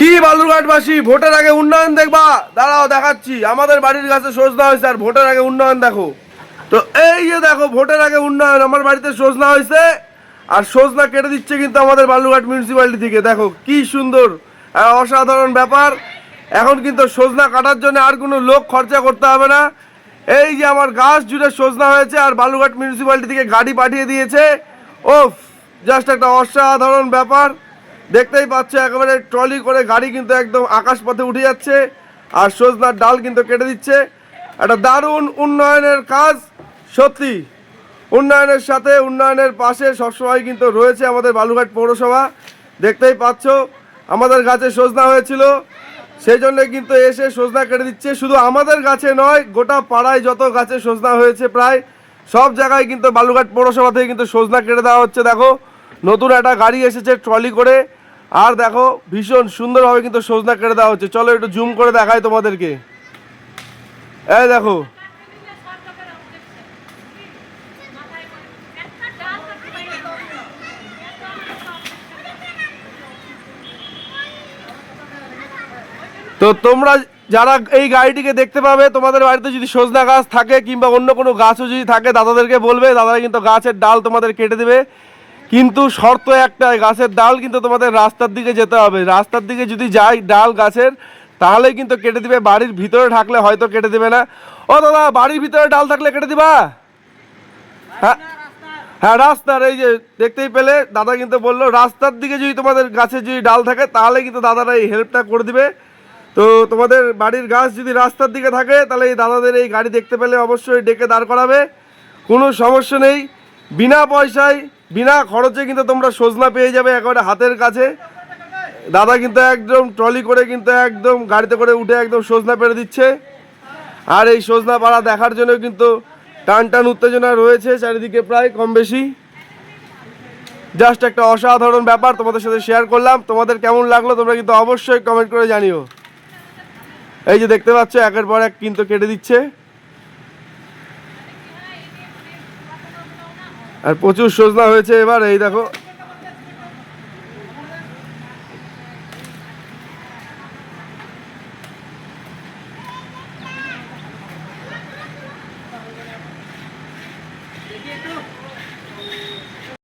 কি বালুরঘাটবাসী, ভোটের আগে উন্নয়ন দেখবা? দাঁড়াও দেখাচ্ছি। আমাদের বাড়ির কাছে সজনা হয়েছে আর ভোটের আগে উন্নয়ন দেখো। তো এই যে দেখো, ভোটের আগে উন্নয়ন, আমার বাড়িতে সজনা হয়েছে আর সজনা কেটে দিচ্ছে কিন্তু আমাদের বালুরঘাট মিউনিসিপ্যালিটি থেকে। দেখো কি সুন্দর, অসাধারণ ব্যাপার। এখন কিন্তু সজনা কাটার জন্য আর কোনো লোক খরচা করতে হবে না। এই যে আমার গাছ জুড়ে সজনা হয়েছে আর বালুরঘাট মিউনিসিপ্যালিটি থেকে গাড়ি পাঠিয়ে দিয়েছে। ওফ, জাস্ট একটা অসাধারণ ব্যাপার। দেখতেই পাচ্ছ, একেবারে ট্রলি করে গাড়ি কিন্তু একদম আকাশ পথে উঠে যাচ্ছে আর সজনার ডাল কিন্তু কেটে দিচ্ছে। একটা দারুণ উন্নয়নের কাজ। সত্যি উন্নয়নের সাথে, উন্নয়নের পাশে সবসময় কিন্তু রয়েছে আমাদের বালুরঘাট পৌরসভা। দেখতেই পাচ্ছ, আমাদের গাছে সজনা হয়েছিল, সেই জন্য কিন্তু এসে সজনা কেটে দিচ্ছে। শুধু আমাদের গাছে নয়, গোটা পাড়ায় যত গাছে সজনা হয়েছে প্রায় সব জায়গায় কিন্তু বালুরঘাট পৌরসভা থেকে কিন্তু সজনা কেটে দেওয়া হচ্ছে। দেখো, নতুন একটা গাড়ি এসেছে ট্রলি করে, আর দেখো ভীষণ সুন্দরভাবে কিন্তু সজনা কেটে দেওয়া হচ্ছে। চলো একটু জুম করে দেখাই তোমাদেরকে। এই দেখো, তো তোমরা যারা এই গাড়িটিকে দেখতে পাবে, তোমাদের বাড়িতে যদি সজনা গাছ থাকে কিংবা অন্য কোনো গাছও যদি থাকে, দাদাদেরকে বলবে, দাদারা কিন্তু গাছের ডাল তোমাদের কেটে দেবে। কিন্তু শর্ত একটাই, গাছের ডাল কিন্তু তোমাদের রাস্তার দিকে যেতে হবে। রাস্তার দিকে যদি যায় ডাল গাছের, তাহলেই কিন্তু কেটে দিবে। বাড়ির ভিতরে থাকলে হয়তো কেটে দিবে না। ও দাদা, বাড়ির ভিতরে ডাল থাকলে কেটে দিবা? হ্যাঁ হ্যাঁ, রাস্তার, এই যে দেখতেই পেলে দাদা কিন্তু বললো রাস্তার দিকে যদি তোমাদের গাছে যদি ডাল থাকে তাহলে কিন্তু দাদারা এই হেল্পটা করে দিবে। তো তোমাদের বাড়ির গাছ যদি রাস্তার দিকে থাকে, তাহলে এই দাদাদের এই গাড়ি দেখতে পেলে অবশ্যই ডেকে দাঁড় করাবে। কোনো সমস্যা নেই, বিনা পয়সায় বিনা খরচে কিন্তু তোমরা সজনা পেয়ে যাবে একেবারে হাতের কাছে। দাদা কিন্তু একদম ট্রলি করে কিন্তু একদম গাড়িতে করে উঠে একদম সজনা পেড়ে দিচ্ছে। আর এই সজনা পাড়া দেখার জন্য কিন্তু টান টান উত্তেজনা রয়েছে চারিদিকে প্রায় কম বেশি। জাস্ট একটা অসাধারণ ব্যাপার তোমাদের সাথে শেয়ার করলাম। তোমাদের কেমন লাগলো তোমরা কিন্তু অবশ্যই কমেন্ট করে জানিও। এই যে দেখতে পাচ্ছ, একের পর এক কিন্তু কেটে দিচ্ছে আর প্রচুর সজনা হয়েছে এবার। এই দেখো,